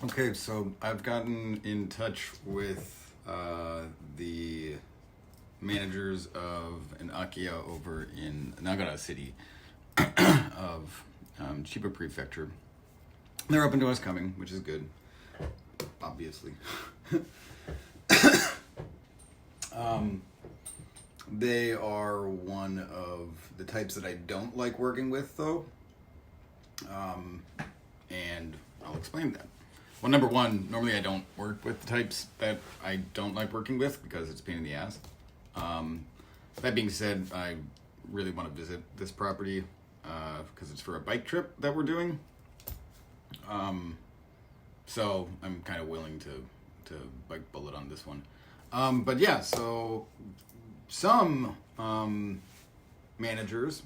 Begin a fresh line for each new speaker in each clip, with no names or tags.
Okay, so I've gotten in touch with the managers of an Akiya over in Nagara City of Chiba Prefecture. They're open to us coming, which is good, obviously. They are one of the types that I don't like working with, though. And I'll explain that. Well, number one, normally I don't work with the types that I don't like working with because it's a pain in the ass. That being said, I really want to visit this property because it's for a bike trip that we're doing. So I'm kind of willing to bite bullet on this one. But yeah, so some managers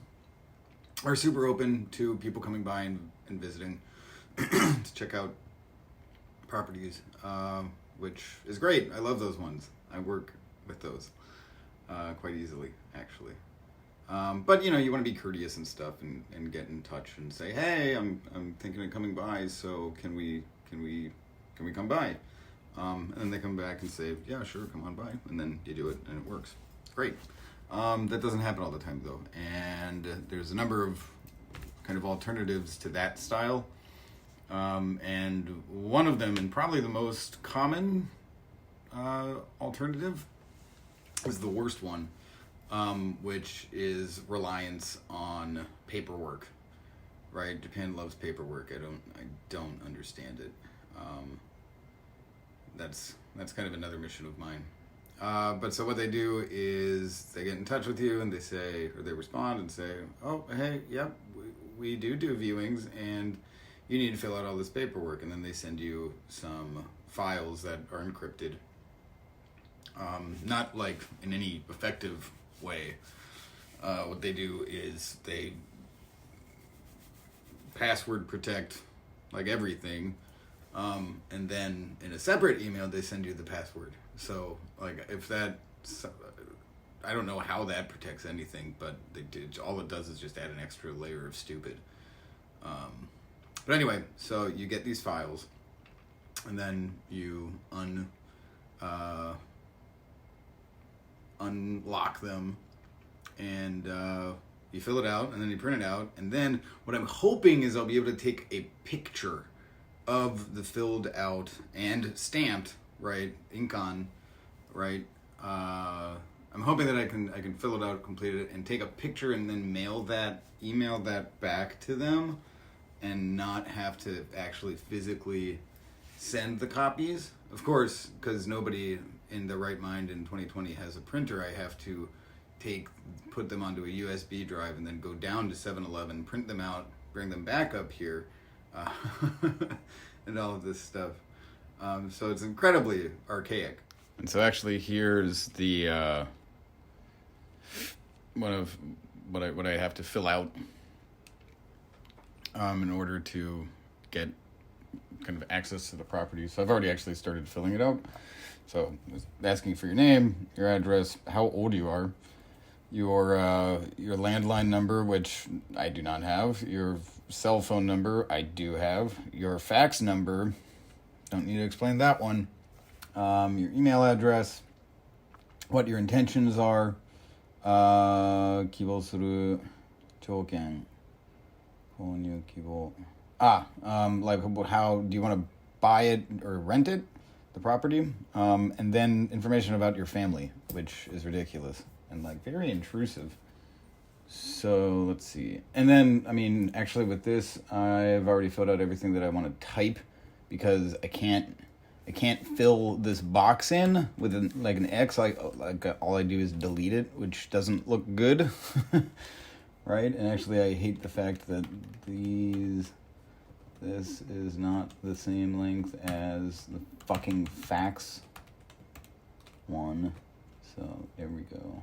are super open to people coming by and visiting to check out properties, which is great. I love those ones. I work with those quite easily, actually. But you know, you want to be courteous and stuff, and get in touch and say, hey, I'm thinking of coming by, so can we come by? And then they come back and say, yeah, sure, come on by, and then you do it, and it works. Great. That doesn't happen all the time, though, and there's a number of kind of alternatives to that style. And one of them, and probably the most common alternative, is the worst one, which is reliance on paperwork. Right? Japan loves paperwork. I don't understand it. That's kind of another mission of mine. But so what they do is they get in touch with you and they say, or they respond and say, oh, hey, yep, we do viewings, and you need to fill out all this paperwork. And then they send you some files that are encrypted. Not like in any effective way. What they do is they password protect like everything. And then in a separate email, they send you the password. So like if that, I don't know how that protects anything, but all it does is just add an extra layer of stupid. But anyway, so you get these files, and then you unlock them, and you fill it out, and then you print it out, and then what I'm hoping is I'll be able to take a picture of the filled out and stamped, right, ink on, right. I'm hoping that I can fill it out, complete it, and take a picture, and then email that back to them, and not have to actually physically send the copies. Of course, because nobody in their right mind in 2020 has a printer, I have to put them onto a USB drive and then go down to 7-Eleven, print them out, bring them back up here, and all of this stuff. So it's incredibly archaic. And so actually here's the what I have to fill out in order to get kind of access to the property. So I've already actually started filling it out. So it's asking for your name, your address, how old you are, your landline number, which I do not have, your cell phone number, I do have, your fax number, don't need to explain that one, your email address, what your intentions are, 希望する条件 購入希望 like how do you want to buy it or rent it, the property, and then information about your family, which is ridiculous and like very intrusive. So let's see, and then I mean actually with this I've already filled out everything that I want to type, because I can't fill this box in with an X. Like all I do is delete it, which doesn't look good. Right? And actually I hate the fact that this is not the same length as the fucking fax one. So there we go.